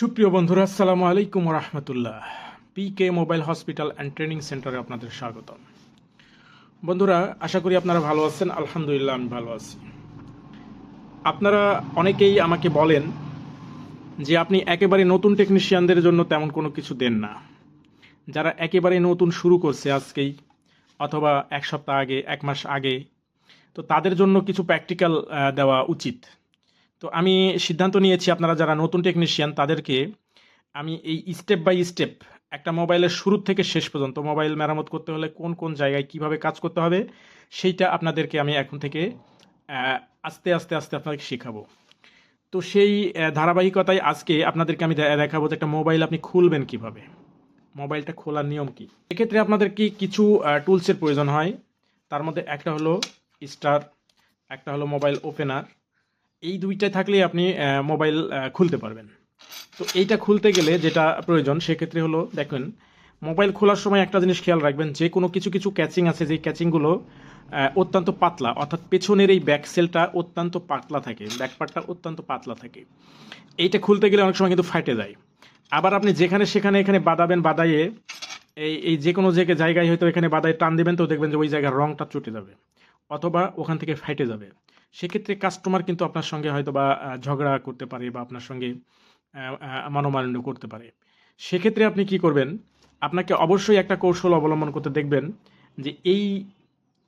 সুপ্রিয় বন্ধুরা, আসসালামু আলাইকুম রহমতুল্লাহ। পিকে মোবাইল হসপিটাল অ্যান্ড ট্রেনিং সেন্টারে আপনাদের স্বাগত। বন্ধুরা, আশা করি আপনারা ভালো আছেন। আলহামদুলিল্লাহ, আমি ভালো আছি। আপনারা অনেকেই আমাকে বলেন যে আপনি একেবারে নতুন টেকনিশিয়ানদের জন্য তেমন কোনো কিছু দেন না। যারা একেবারে নতুন শুরু করছে আজকেই, অথবা এক সপ্তাহ আগে, এক মাস আগে, তো তাদের জন্য কিছু প্র্যাকটিক্যাল দেওয়া উচিত। তো আমি সিদ্ধান্ত নিয়েছি, আপনারা যারা নতুন টেকনিশিয়ান তাদেরকে আমি এই স্টেপ বাই স্টেপ একটা মোবাইলের শুরু থেকে শেষ পর্যন্ত মোবাইল মেরামত করতে হলে কোন কোন জায়গায় কিভাবে কাজ করতে হবে সেইটা আপনাদেরকে আমি এখন থেকে আহ, আস্তে আস্তে আস্তে আপনাদেরকে শেখাবো। তো সেই ধারাবাহিকতায় আজকে আপনাদেরকে আমি দেখাবো যে একটা মোবাইল আপনি খুলবেন কিভাবে, মোবাইলটা খোলার নিয়ম কি। এক্ষেত্রে আপনাদের কি কিছু টুলসের প্রয়োজন হয়। তার মধ্যে একটা হলো স্টার, একটা হলো মোবাইল ওপেনার। এই দুইটাই থাকলেই আপনি মোবাইল খুলতে পারবেন। তো এইটা খুলতে গেলে যেটা প্রয়োজন সেক্ষেত্রে হলো, দেখেন, মোবাইল খোলার সময় একটা জিনিস খেয়াল রাখবেন, যে কোনো কিছু কিছু ক্যাচিং আছে, যে ক্যাচিংগুলো অত্যন্ত পাতলা, অর্থাৎ পেছনের এই ব্যাক সেলটা অত্যন্ত পাতলা থাকে, ব্যাকপার্টটা অত্যন্ত পাতলা থাকে। এইটা খুলতে গেলে অনেক সময় কিন্তু ফাটে যায়। আবার আপনি যেখানে সেখানে এখানে বাদাবেন, বাদাইয়ে এই এই যে কোনো জায়গায় হয়তো এখানে বাদায় টান দেবেন, তো দেখবেন যে ওই জায়গার রংটা চটে যাবে, অথবা ওখান থেকে ফাইটে যাবে। সেক্ষেত্রে কাস্টমার কিন্তু আপনার সঙ্গে হয়তো বা ঝগড়া করতে পারে, বা আপনার সঙ্গে মনোমালিন্য করতে পারে। সেক্ষেত্রে আপনি কি করবেন, আপনাকে অবশ্যই একটা কৌশল অবলম্বন করতে দেখবেন যে এই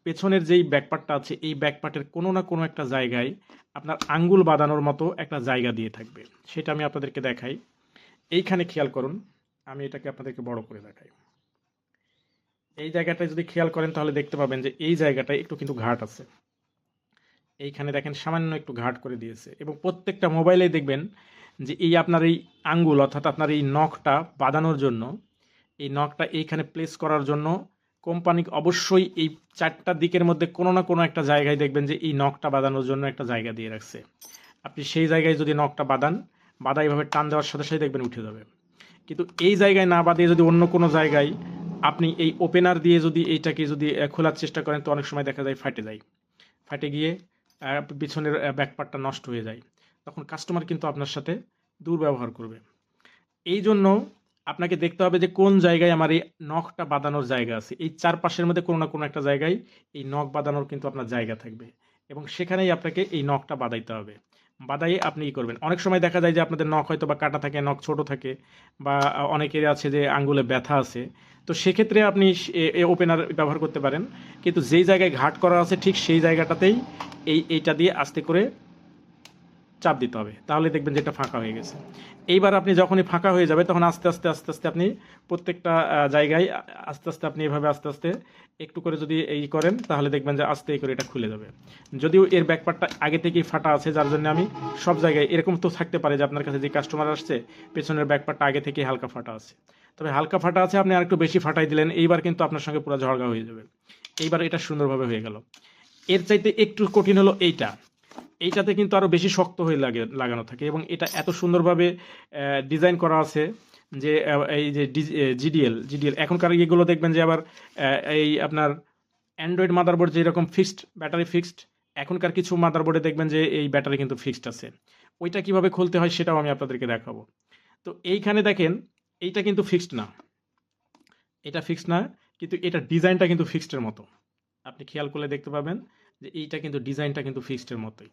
পেছনের যেই ব্যাকপার্টটা আছে, এই ব্যাকপার্টের কোনো না কোনো একটা জায়গায় আপনার আঙ্গুল বাঁধানোর মতো একটা জায়গা দিয়ে থাকবে। সেটা আমি আপনাদেরকে দেখাই। এইখানে খেয়াল করুন, আমি এটাকে আপনাদেরকে বড় করে দেখাই। এই জায়গাটায় যদি খেয়াল করেন তাহলে দেখতে পাবেন যে এই জায়গাটায় একটু কিন্তু ঘাট আছে। এইখানে দেখেন সামান্য একটু ঘাট করে দিয়েছে, এবং প্রত্যেকটা মোবাইলে দেখবেন যে এই আপনার এই আঙ্গুল, অর্থাৎ আপনার এই নখটা বাঁধানোর জন্য, এই নখটা এইখানে প্লেস করার জন্য কোম্পানি অবশ্যই এই চারটা দিকের মধ্যে কোনো না কোনো একটা জায়গায় দেখবেন যে এই নখটা বাঁধানোর জন্য একটা জায়গা দিয়ে রাখছে। আপনি সেই জায়গায় যদি নখটা বাঁধা এইভাবে টান দেওয়ার সাথে সাথে দেখবেন উঠে যাবে। কিন্তু এই জায়গায় না বাঁধিয়ে যদি অন্য কোনো জায়গায় আপনি এই ওপেনার দিয়ে যদি এইটাকে যদি খোলার চেষ্টা করেন, তো অনেক সময় দেখা যায় ফাটে যায়, ফাটে গিয়ে পিছনের ব্যাকপার্টটা নষ্ট হয়ে যায়। তখন কাস্টমার কিন্তু আপনার সাথে দুর্ব্যবহার করবে। এই জন্য আপনাকে দেখতে হবে যে কোন জায়গায় আমার এই নখটা বাঁধানোর জায়গা আছে। এই চারপাশের মধ্যে কোনো না কোনো একটা জায়গায় এই নখ বাঁধানোর কিন্তু আপনার জায়গা থাকবে, এবং সেখানেই আপনাকে এই নখটা বাঁধাইতে হবে। বাঁধাইয়ে আপনি ই করবেন। অনেক সময় দেখা যায় যে আপনাদের নখ হয়তো বা কাটা থাকে, নখ ছোট থাকে, বা অনেকের আছে যে আঙ্গুলে ব্যথা আছে। তো সেক্ষেত্রে আপনি ওপেনার ব্যবহার করতে পারেন, কিন্তু যেই জায়গায় ঘাট করা আছে ঠিক সেই জায়গাটাতেই এইটা দিয়ে আস্তে করে চাপ দিতে হবে, তাহলে দেখবেন যে এটা ফাঁকা হয়ে গেছে। এইবার আপনি যখনই ফাঁকা হয়ে যাবে তখন আস্তে আস্তে আস্তে আস্তে আপনি প্রত্যেকটা জায়গায় আস্তে আস্তে আপনি এভাবে আস্তে আস্তে একটু করে যদি এই করেন, তাহলে দেখবেন যে আস্তে করে এটা খুলে যাবে। যদিও এর ব্যাকপার্টটা আগে থেকেই ফাটা আছে, যার জন্য আমি সব জায়গায়, এরকম তো থাকতে পারে যে আপনার কাছে যে কাস্টমার আসছে পেছনের ব্যাকপার্টটা আগে থেকেই হালকা ফাটা আছে, তবে হালকা ফাটা আছে আপনি আর একটু বেশি ফাটাই দিলেন, এইবার কিন্তু আপনার সঙ্গে পুরো ঝড়গা হয়ে যাবে। এইবার এটা সুন্দরভাবে হয়ে গেল। এর চাইতে একটু কঠিন হলো এইটা। এইটাতে কিন্তু আরো বেশি শক্ত হয়ে লাগানো থাকে, এবং এটা এত সুন্দরভাবে ডিজাইন করা আছে যে এই যে জিডিএল এখনকার ইয়েগুলো দেখবেন যে আবার এই আপনার অ্যান্ড্রয়েড মাদারবোর্ড যেরকম ফিক্সড ব্যাটারি ফিক্সড, এখনকার কিছু মাদারবোর্ডে দেখবেন যে এই ব্যাটারি কিন্তু ফিক্সড আছে। ওইটা কিভাবে খুলতে হয় সেটাও আমি আপনাদেরকে দেখাবো। তো এইখানে দেখেন, এইটা কিন্তু ফিক্সড না, এটা ফিক্সড না, কিন্তু এটা ডিজাইনটা কিন্তু ফিক্সডের মতো। আপনি খেয়াল করলে দেখতে পাবেন যে এইটা কিন্তু ডিজাইনটা কিন্তু ফিক্সডের মতোই।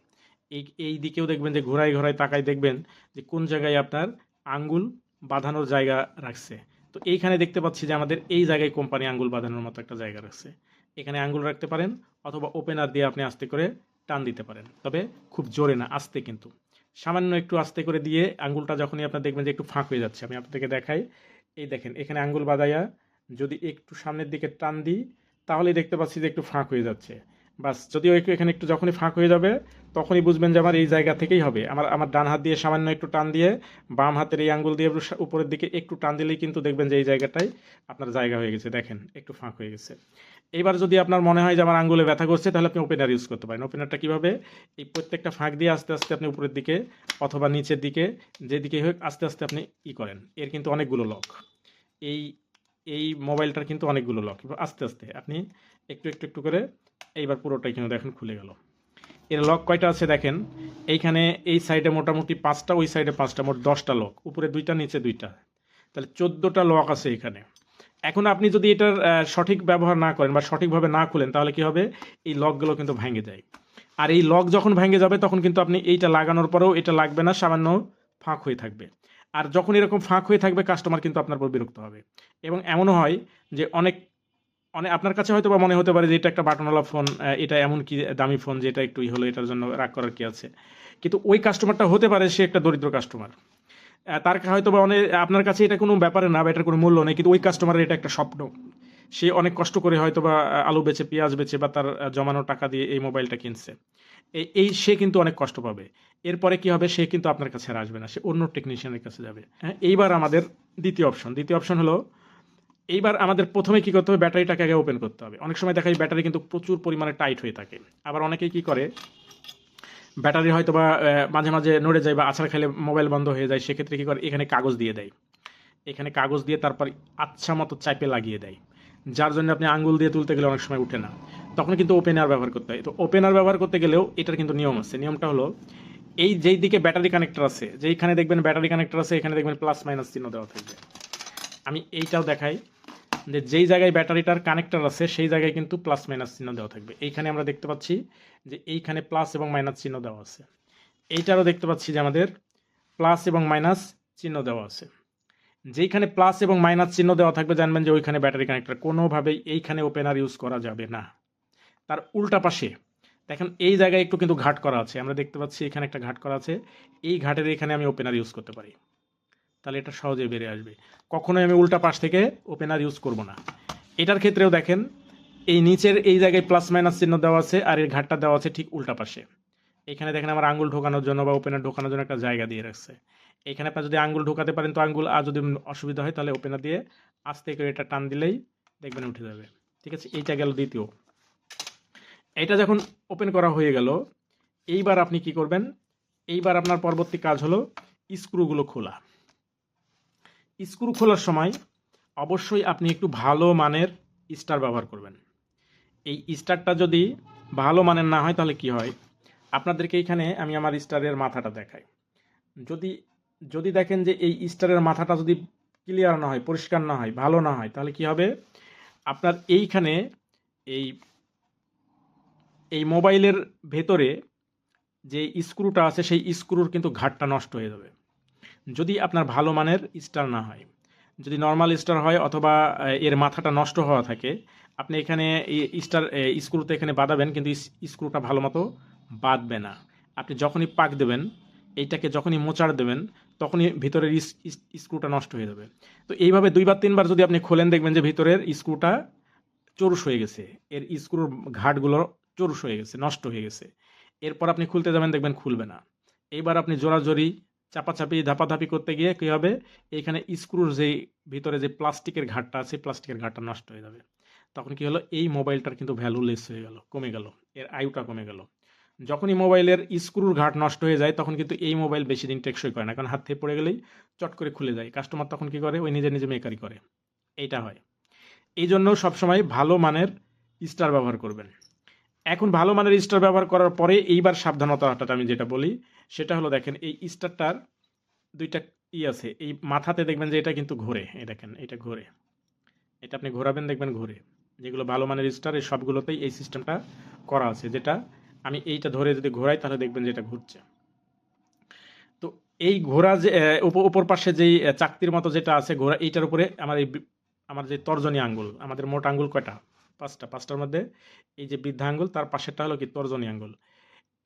এই দিকেও দেখবেন যে ঘোরায় ঘোরায় তাকায় দেখবেন যে কোন জায়গায় আপনার আঙ্গুল বাঁধানোর জায়গা রাখছে। তো এইখানে দেখতে পাচ্ছি যে আমাদের এই জায়গায় কোম্পানি আঙ্গুল বাঁধানোর মতো একটা জায়গা রাখছে। এখানে আঙ্গুল রাখতে পারেন, অথবা ওপেনার দিয়ে আপনি আস্তে করে টান দিতে পারেন, তবে খুব জোরে না, আস্তে, কিন্তু সামান্য একটু আস্তে করে দিয়ে আঙ্গুলটা যখনই আপনার দেখবেন যে একটু ফাঁক হয়ে যাচ্ছে, আমি আপনাদেরকে দেখাই। এই দেখেন, এখানে আঙ্গুল বাঁধাইয়া যদি একটু সামনের দিকে টান দিই, তাহলেই দেখতে পাচ্ছি যে একটু ফাঁক হয়ে যাচ্ছে। বাস, যদিও একটু এখানে একটু যখনই ফাঁক হয়ে যাবে তখনই বুঝবেন যে আমার এই জায়গা থেকেই হবে। আমার ডান হাত দিয়ে সামান্য একটু টান দিয়ে বাম হাতের এই আঙ্গুল দিয়ে উপরের দিকে একটু টান দিলেই কিন্তু দেখবেন যে এই জায়গাটাই আপনার জায়গা হয়ে গেছে, দেখেন একটু ফাঁক হয়ে গেছে। এবার যদি আপনার মনে হয় যে আমার আঙ্গুলে ব্যথা করছে, তাহলে আপনি ওপেনার ইউজ করতে পারেন। ওপেনারটা কীভাবে, এই প্রত্যেকটা ফাঁক দিয়ে আস্তে আস্তে আপনি উপরের দিকে অথবা নিচের দিকে, যেদিকে হোক আস্তে আস্তে আপনি করেন। এর কিন্তু অনেকগুলো লক, এই এই মোবাইলটার কিন্তু অনেকগুলো লক। আস্তে আস্তে আপনি একটু একটু একটু করে এইবার পুরোটাই কিন্তু দেখেন খুলে গেল। এর লক কয়টা আছে দেখেন, এইখানে এই সাইডে মোটামুটি 5টা, ওই সাইডে 5টা, মোট 10টা লক, উপরে 2টা নিচে 2টা, তাহলে 14টা লক আছে এখানে। এখন আপনি যদি এটার সঠিক ব্যবহার না করেন বা সঠিকভাবে না খুলেন তাহলে কি হবে, এই লকগুলো কিন্তু ভেঙে যায়। আর এই লক যখন ভেঙে যাবে তখন কিন্তু আপনি এইটা লাগানোর পরেও এটা লাগবে না, সামান্য ফাঁক হয়ে থাকবে। আর যখন এরকম ফাঁক হয়ে থাকবে কাস্টমার কিন্তু আপনার উপর বিরক্ত হবে। এবং এমনও হয় যে অনেক অনেক আপনার কাছে হয়তো বা মনে হতে পারে যে এটা একটা বাটনওয়ালা ফোন, এটা এমন কি দামি ফোন যে এটা একটু হলো, এটার জন্য রাগ করার কি আছে। কিন্তু ওই কাস্টমারটা হতে পারে সে একটা দরিদ্র কাস্টমার, তার হয়তো বা অনেক আপনার কাছে এটা কোনো ব্যাপারে না বা এটার কোনো মূল্য নেই, কিন্তু ওই কাস্টমারের এটা একটা স্বপ্ন। সে অনেক কষ্ট করে হয়তো বা আলু বেচে, পেঁয়াজ বেচে বা তার জমানো টাকা দিয়ে এই মোবাইলটা কিনছে। এই সে কিন্তু অনেক কষ্ট পাবে। এরপরে কি হবে, সে কিন্তু আপনার কাছে আর আসবে না, সে অন্য টেকনিশিয়ানের কাছে যাবে। হ্যাঁ, এইবার আমাদের দ্বিতীয় অপশন হলো, এইবার আমাদের প্রথমে কি করতে হবে, ব্যাটারিটাকে আগে ওপেন করতে হবে। অনেক সময় দেখা যায় ব্যাটারি কিন্তু প্রচুর পরিমাণে টাইট হয়ে থাকে। আবার অনেকেই কি করে, ব্যাটারি হয়তো বা মাঝে মাঝে নড়ে যায় বা আছাড় খেলে মোবাইল বন্ধ হয়ে যায়, সেক্ষেত্রে কি করে, এখানে কাগজ দিয়ে দেয়। এখানে কাগজ দিয়ে তারপর আচ্ছা মতো চাপে লাগিয়ে দেয়, যার জন্য আপনি আঙ্গুল দিয়ে তুলতে গেলে অনেক সময় উঠে না। তখন কিন্তু ওপেনার ব্যবহার করতে হয়। তো ওপেনার ব্যবহার করতে গেলেও এটার কিন্তু নিয়ম আছে। নিয়মটা হলো, এই যেই দিকে ব্যাটারি কানেক্টর আছে, যেইখানে দেখবেন ব্যাটারি কানেক্টর আছে, এখানে দেখবেন প্লাস মাইনাস চিহ্ন দেওয়া থাকবে। আমি এইটাও দেখাই, যে যেই জায়গায় ব্যাটারিটার কানেক্টর আছে সেই জায়গায় কিন্তু প্লাস মাইনাস চিহ্ন দেওয়া থাকবে। এইখানে আমরা দেখতে পাচ্ছি যে এইখানে প্লাস এবং মাইনাস চিহ্ন দেওয়া আছে। এইটারও দেখতে পাচ্ছি যে আমাদের প্লাস এবং মাইনাস চিহ্ন দেওয়া আছে। যেইখানে প্লাস এবং মাইনাস চিহ্ন দেওয়া থাকবে জানবেন যে ওইখানে ব্যাটারি কানেক্টর, কোনোভাবেই এইখানে ওপেনার ইউজ করা যাবে না। তার উল্টা পাশে দেখেন এই জায়গায় একটু কিন্তু ঘাট করা আছে, আমরা দেখতে পাচ্ছি এখানে একটা ঘাট করা আছে। এই ঘাটের এখানে আমি ওপেনার ইউজ করতে পারি, তাহলে এটা সহজে বেরিয়ে আসবে। কখনোই আমি উল্টা পাশ থেকে ওপেনার ইউজ করব না। এটার ক্ষেত্রেও দেখেন এই নিচের এই জায়গায় প্লাস মাইনাস চিহ্ন দেওয়া আছে, আর এর ঘাটটা দেওয়া আছে ঠিক উল্টা পাশে। এখানে দেখেন আমার আঙ্গুল ঢোকানোর জন্য বা ওপেনার ঢোকানোর জন্য একটা জায়গা দিয়ে রাখছে। এখানে আপনার যদি আঙ্গুল ঢোকাতে পারেন তো আঙ্গুল, আর যদি অসুবিধা হয় তাহলে ওপেনার দিয়ে আস্তে করে এটা টান দিলেই দেখবেন উঠে যাবে। ঠিক আছে, এইটা গেল দ্বিতীয়। এটা যখন ওপেন করা হয়ে গেল, এইবার আপনি কি করবেন, এইবার আপনার পরবর্তী কাজ হলো স্ক্রুগুলো খোলা। স্ক্রু খোলার সময় অবশ্যই আপনি একটু ভালো মানের স্টার ব্যবহার করবেন। এই স্টারটা যদি ভালো মানের না হয় তাহলে কি হয়, আপনাদেরকে এখানে আমি আমার স্টারের মাথাটা দেখাই। যদি যদি দেখেন যে এই স্টারের মাথাটা যদি ক্লিয়ার না হয়, পরিষ্কার না হয়, ভালো না হয়, তাহলে কি হবে, আপনার এইখানে এই এই মোবাইলের ভেতরে যে স্ক্রুটা আছে সেই স্ক্রুর কিন্তু ঘাটটা নষ্ট হয়ে যাবে, যদি আপনার ভালো মানের স্টার না হয়। যদি নর্মাল স্টার হয় অথবা এর মাথাটা নষ্ট হওয়া থাকে, আপনি এখানে স্টার স্ক্রুতে এখানে বাঁধাবেন, কিন্তু স্ক্রুটা ভালো মতো বাঁধবে না। আপনি যখনই পাক দেবেন, এইটাকে যখনই মোচাড় দেবেন, তখনই ভিতরের স্ক্রুটা নষ্ট হয়ে যাবে। তো এইভাবে 2 বার 3 বার যদি আপনি খোলেন, দেখবেন যে ভিতরের স্ক্রুটা চরুষ হয়ে গেছে, এর স্ক্রুর ঘাটগুলো চরুষ হয়ে গেছে, নষ্ট হয়ে গেছে। এরপর আপনি খুলতে যাবেন, দেখবেন খুলবে না। এইবার আপনি জোরাজোরি চাপাচাপি ধাপাধাপি করতে গিয়ে কী হবে, এইখানে স্ক্রুর যেই ভিতরে যে প্লাস্টিকের ঘাটটা আছে, প্লাস্টিকের ঘাটটা নষ্ট হয়ে যাবে। তখন কি হলো, এই মোবাইলটার কিন্তু ভ্যালুলেস হয়ে গেল, কমে গেল, এর আয়ুটা কমে গেল। যখনই মোবাইলের স্ক্রুর ঘাট নষ্ট হয়ে যায় তখন কিন্তু এই মোবাইল বেশি দিন টেকসই করে না, কারণ হাত থেকে পড়ে গেলেই চট করে খুলে যায়। কাস্টমার তখন কি করে, ওই নিজে নিজে মেকারি করে। এইটা হয়। এই জন্য সবসময় ভালো মানের স্টার ব্যবহার করবেন। এখন ভালো মানের স্টার ব্যবহার করার পরে এইবার সাবধানতাটা আমি যেটা বলি সেটা হলো, দেখেন এই স্টারটার 2টা আছে, এই মাথাতে দেখবেন যে এটা কিন্তু ঘোরে, এই দেখেন এটা ঘোরে, এটা আপনি ঘোরাবেন দেখবেন ঘোরে। যেগুলো ভালো মানের স্টার এই সবগুলোতেই এই সিস্টেমটা করা আছে, যেটা আমি এইটা ধরে যদি ঘোরাই তাহলে দেখবেন যে এটা ঘুরছে। তো এই ঘোড়া যে উপর পাশে যেই চাকতির মতো যেটা আছে ঘোড়া, এইটার উপরে আমার যে তর্জনী আঙ্গুল, আমাদের মোট আঙ্গুল কয়টা, 5টার মধ্যে এই যে বৃদ্ধা আঙ্গুল, তার পাশেরটা হলো কি তর্জনী আঙ্গুল।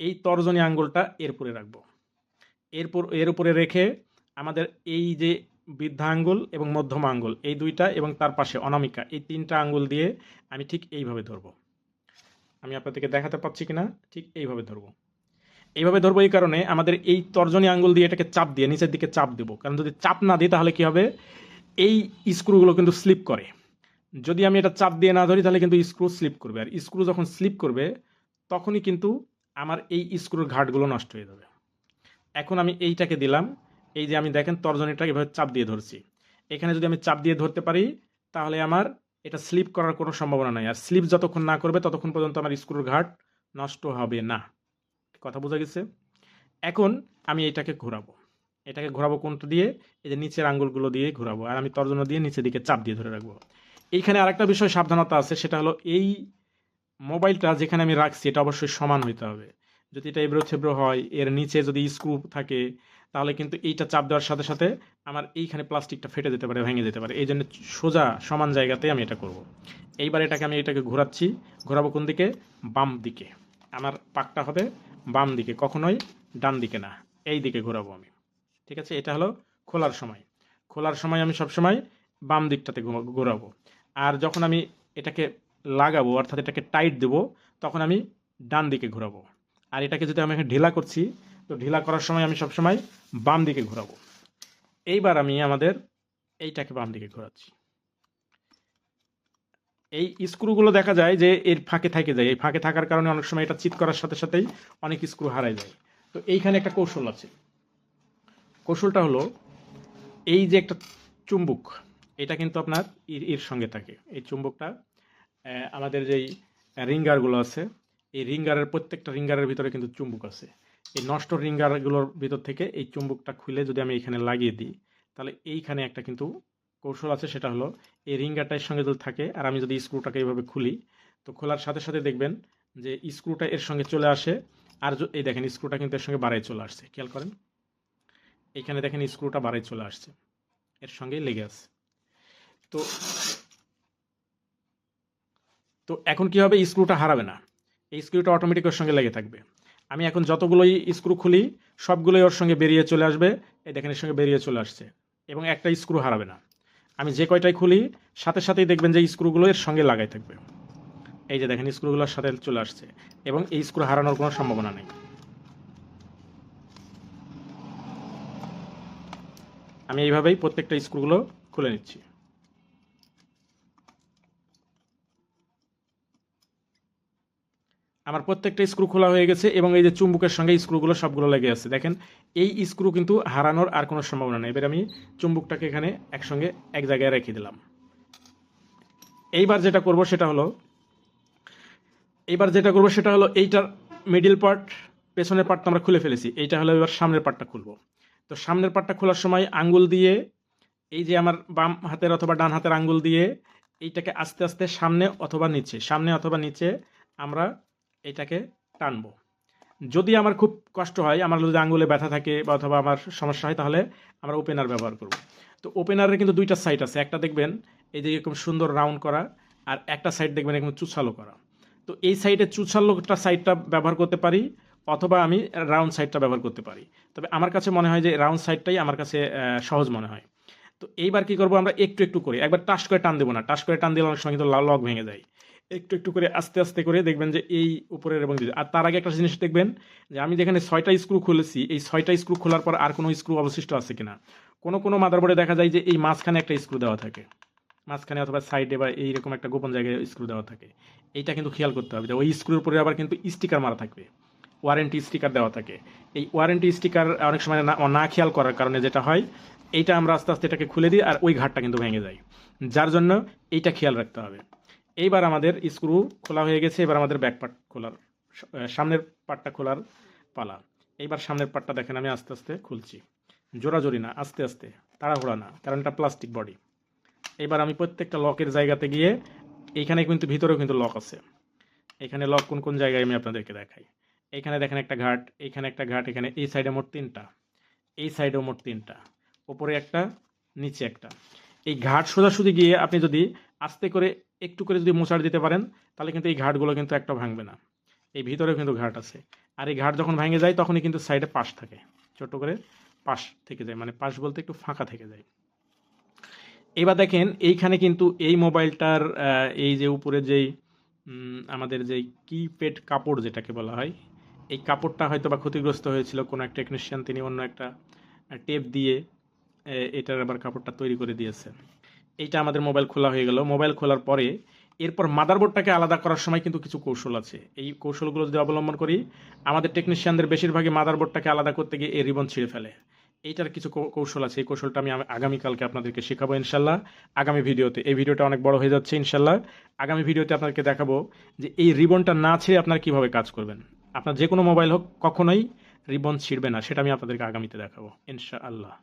এই তর্জনী আঙ্গুলটা এর উপরে রাখবো। এর উপরে রেখে আমাদের এই যে বৃদ্ধা আঙ্গুল এবং মধ্যমা আঙ্গুল এই 2টা এবং তার পাশে অনামিকা এই 3টা আঙ্গুল দিয়ে আমি ঠিক এইভাবে ধরবো। আমি আপনাদেরকে দেখাতে পাচ্ছি কিনা, ঠিক এইভাবে ধরবো। এইভাবে ধরবো এই কারণে, আমাদের এই তর্জনী আঙ্গুল দিয়ে এটাকে চাপ দিয়ে নিচের দিকে চাপ দেবো, কারণ যদি চাপ না দিই তাহলে কি হবে, এই স্ক্রুগুলো কিন্তু স্লিপ করে। যদি আমি এটা চাপ দিয়ে না ধরি তাহলে কিন্তু স্ক্রু স্লিপ করবে, আর স্ক্রু যখন স্লিপ করবে তখনই কিন্তু আমার এই স্ক্রুর ঘাটগুলো নষ্ট হয়ে যাবে। এখন আমি এইটাকে দিলাম, এই যে আমি দেখেন তর্জনীটাকে এভাবে চাপ দিয়ে ধরছি, এখানে যদি আমি চাপ দিয়ে ধরতে পারি তাহলে আমার এটা স্লিপ করার কোনো সম্ভাবনা নাই। আর স্লিপ যতক্ষণ না করবে ততক্ষণ পর্যন্ত আমার স্ক্রুর ঘাট নষ্ট হবে না। কথা বোঝা গেছে? এখন আমি এটাকে ঘোরাবো কোনটা দিয়ে? এই যে নিচের আঙ্গুলগুলো দিয়ে ঘোরাবো, আর আমি তর্জনী দিয়ে নিচের দিকে চাপ দিয়ে ধরে রাখবো। এইখানে আরেকটা বিষয় সাবধানতা আছে, সেটা হলো এই মোবাইলটা যেখানে আমি রাখছি এটা অবশ্যই সমান হইতে হবে। যদি এটা এবড়ো থেবড়ো হয়, এর নিচে যদি স্ক্রু থাকে, তাহলে কিন্তু এইটা চাপ দেওয়ার সাথে সাথে আমার এইখানে প্লাস্টিকটা ফেটে যেতে পারে, ভেঙে যেতে পারে। এই জন্য সোজা সমান জায়গাতে আমি এটা করব। এইবার এটাকে ঘোরাচ্ছি। ঘোরাবো কোন দিকে? বাম দিকে। আমার পাকটা হবে বাম দিকে, কখনোই ডান দিকে না। এই দিকে ঘোরাবো আমি। ঠিক আছে? এটা হলো খোলার সময়। খোলার সময় আমি সবসময় বাম দিকটাতে ঘোরাবো। আর যখন আমি এটাকে লাগাবো, অর্থাৎ এটাকে টাইট দেবো, তখন আমি ডান দিকে ঘোরাবো। আর এটাকে যদি আমি ঢিলা করছি, তো ঢিলা করার সময় আমি সবসময় বাম দিকে ঘোরাবো। এইবার আমি আমাদের এইটাকে বাম দিকে ঘোরাচ্ছি। এই স্ক্রুগুলো দেখা যায় যে এর ফাঁকে থেকে যায়। এই ফাঁকে থাকার কারণে অনেক সময় এটা চিৎ করার সাথে সাথেই অনেক স্ক্রু হারায় যায়। তো এইখানে একটা কৌশল আছে। কৌশলটা হলো, এই যে একটা চুম্বক, এটা কিন্তু আপনার এর সঙ্গে থাকে। এই চুম্বকটা আমাদের যেই রিঙ্গারগুলো আছে, এই রিঙ্গারের প্রত্যেকটা রিঙ্গারের ভিতরে কিন্তু চুম্বক আছে। এই নষ্ট রিঙ্গারগুলোর ভিতর থেকে এই চুম্বকটা খুলে যদি আমি এখানে লাগিয়ে দিই, তাহলে এইখানে একটা কিন্তু কৌশল আছে। সেটা হলো, এই রিঙ্গারটার সঙ্গে যদি থাকে আর আমি যদি স্ক্রুটাকে এইভাবে খুলি, তো খোলার সাথে সাথে দেখবেন যে স্ক্রুটা এর সঙ্গে চলে আসে। আর এই দেখেন স্ক্রুটা কিন্তু এর সঙ্গে বাড়াই চলে আসছে। খেয়াল করেন, এইখানে দেখেন স্ক্রুটা বাড়াই চলে আসছে, এর সঙ্গেই লেগে আছে। তো তো এখন কি হবে? স্ক্রুটা হারাবে না, এই স্ক্রুটা অটোমেটিক ওর সঙ্গে লেগে থাকবে। আমি এখন যতগুলোই স্ক্রু খুলি, সবগুলোই ওর সঙ্গে বেরিয়ে চলে আসবে। এই দেখেন এর সঙ্গে বেরিয়ে চলে আসছে, এবং একটা স্ক্রু হারাবে না। আমি যে কয়টাই খুলি, সাথে সাথেই দেখবেন যে স্ক্রুগুলো এর সঙ্গে লাগাই থাকবে। এই যে দেখেন স্ক্রুগুলোর সাথে চলে আসছে, এবং এই স্ক্রু হারানোর কোনো সম্ভাবনা নেই। আমি এইভাবেই প্রত্যেকটা স্ক্রুগুলো খুলে নিচ্ছি। আমার প্রত্যেকটা স্ক্রু খোলা হয়ে গেছে, এবং এই যে চুম্বকের সঙ্গে স্ক্রুগুলো সবগুলো লেগে আছে। দেখেন এই স্ক্রু কিন্তু হারানোর আর কোনো সম্ভাবনা নেই। এবার আমি চুম্বকটাকে এখানে একসঙ্গে এক জায়গায় রেখে দিলাম। এইবার যেটা করব সেটা হলো এইটার মিডিল পার্ট, পেছনের পার্টটা আমরা খুলে ফেলেছি। এইটা হলো এবার সামনের পার্টটা খুলবো। তো সামনের পার্টটা খোলার সময় আঙ্গুল দিয়ে, এই যে আমার বাম হাতের অথবা ডান হাতের আঙ্গুল দিয়ে এইটাকে আস্তে আস্তে সামনে অথবা নিচে আমরা এটাকে টানবো। যদি আমার খুব কষ্ট হয়, আমার যদি আঙ্গুলে ব্যথা থাকে বা অথবা আমার সমস্যা হয়, তাহলে আমরা ওপেনার ব্যবহার করব। তো ওপেনারের কিন্তু দুইটা সাইড আছে। একটা দেখবেন এই যে এরকম সুন্দর রাউন্ড করা, আর একটা সাইড দেখবেন এরকম চুছালো করা। তো এই সাইডে চুছালোটা সাইডটা ব্যবহার করতে পারি, অথবা আমি রাউন্ড সাইডটা ব্যবহার করতে পারি। তবে আমার কাছে মনে হয় যে রাউন্ড সাইডটাই আমার কাছে সহজ মনে হয়। তো এইবার কি করব, আমরা একটু একটু করে, একবার টাস করে টান দেবো না। টাস করে টান দিলে অনেক সময় কিন্তু লক ভেঙে যায়। একটু একটু করে আস্তে আস্তে করে দেখবেন যে এই উপরের এবং আর তার আগে একটা জিনিস দেখবেন যে আমি যেখানে 6টা স্ক্রু খুলেছি, এই 6টা স্ক্রু খোলার পর আর কোনো স্ক্রু অবশিষ্ট আছে কিনা। কোনো মাদারবোর্ডে দেখা যায় যে এই মাঝখানে একটা স্ক্রু দেওয়া থাকে, মাঝখানে অথবা সাইডে বা এইরকম একটা গোপন জায়গায় স্ক্রু দেওয়া থাকে। এইটা কিন্তু খেয়াল করতে হবে যে ওই স্ক্রুর উপরে আবার কিন্তু স্টিকার মারা থাকবে, ওয়ারেন্টি স্টিকার দেওয়া থাকে। এই ওয়ারেন্টি স্টিকার অনেক সময় না খেয়াল করার কারণে যেটা হয়, এইটা আমরা আস্তে আস্তে এটাকে খুলে দিই, আর ওই ঘাটটা কিন্তু ভেঙে যায়। যার জন্য এইটা খেয়াল রাখতে হবে। এইবার আমাদের স্ক্রু খোলা হয়ে গেছে। এবার আমাদের ব্যাক পার্ট খোলার, সামনের পার্টটা খোলার পালা। এইবার সামনের পার্টটা দেখেন আমি আস্তে আস্তে খুলছি, জোরাজোরি না, আস্তে আস্তে, তাড়াহুড়া না, কারণ এটা প্লাস্টিক বডি। এবার আমি প্রত্যেকটা লকের জায়গাতে গিয়ে, এইখানে কিন্তু ভিতরেও কিন্তু লক আছে। এখানে লক কোন কোন জায়গায় আমি আপনাদেরকে দেখাই। এইখানে দেখেন একটা ঘাট, এইখানে একটা ঘাট, এখানে এই সাইডে মোট 3টা, এই সাইডেও মোট 3টা, ওপরে একটা, নিচে একটা। এই ঘাট সোজাসুজি গিয়ে আপনি যদি আস্তে করে একটু করে যদি মোচাড় দিতে পারেন, তাহলে কিন্তু এই ঘাটগুলো কিন্তু একটা ভাঙবে না। এই ভিতরেও কিন্তু ঘাট আছে। আর এই ঘাট যখন ভেঙে যায়, তখনই কিন্তু সাইডে পাশ থাকে, ছোট করে পাশ থেকে যায়, মানে পাশ বলতে একটু ফাঁকা থেকে যায়। এবার দেখেন এইখানে কিন্তু এই মোবাইলটার এই যে উপরে যেই আমাদের যেই কিপ্যাড কাপড় যেটাকে বলা হয়, এই কাপড়টা হয়তো বা ক্ষতিগ্রস্ত হয়েছিল। কোনো এক টেকনিশিয়ান তিনি অন্য একটা টেপ দিয়ে এটার আবার কাপড়টা তৈরি করে দিয়েছে। এইটা আমাদের মোবাইল খোলা হয়ে গেল। মোবাইল খোলার পরে এরপর মাদারবোর্ডটাকে আলাদা করার সময় কিন্তু কিছু কৌশল আছে। এই কৌশলগুলো যদি অবলম্বন করি, আমাদের টেকনিশিয়ানদের বেশিরভাগই মাদারবোর্ডটাকে আলাদা করতে গিয়ে এই রিবন ছিঁড়ে ফেলে। এইটার কিছু কৌশল আছে। এই কৌশলটা আমি আগামীকালকে আপনাদেরকে শেখাবো ইনশাল্লাহ, আগামী ভিডিওতে। এই ভিডিওটা অনেক বড় হয়ে যাচ্ছে ইনশাল্লাহ। আগামী ভিডিওতে আপনাদেরকে দেখাবো যে এই রিবনটা না ছিঁড়ে আপনারা কীভাবে কাজ করবেন। আপনার যে কোনো মোবাইল হোক কখনোই রিবন ছিঁড়বে না, সেটা আমি আপনাদেরকে আগামীতে দেখাবো ইনশাআল্লাহ।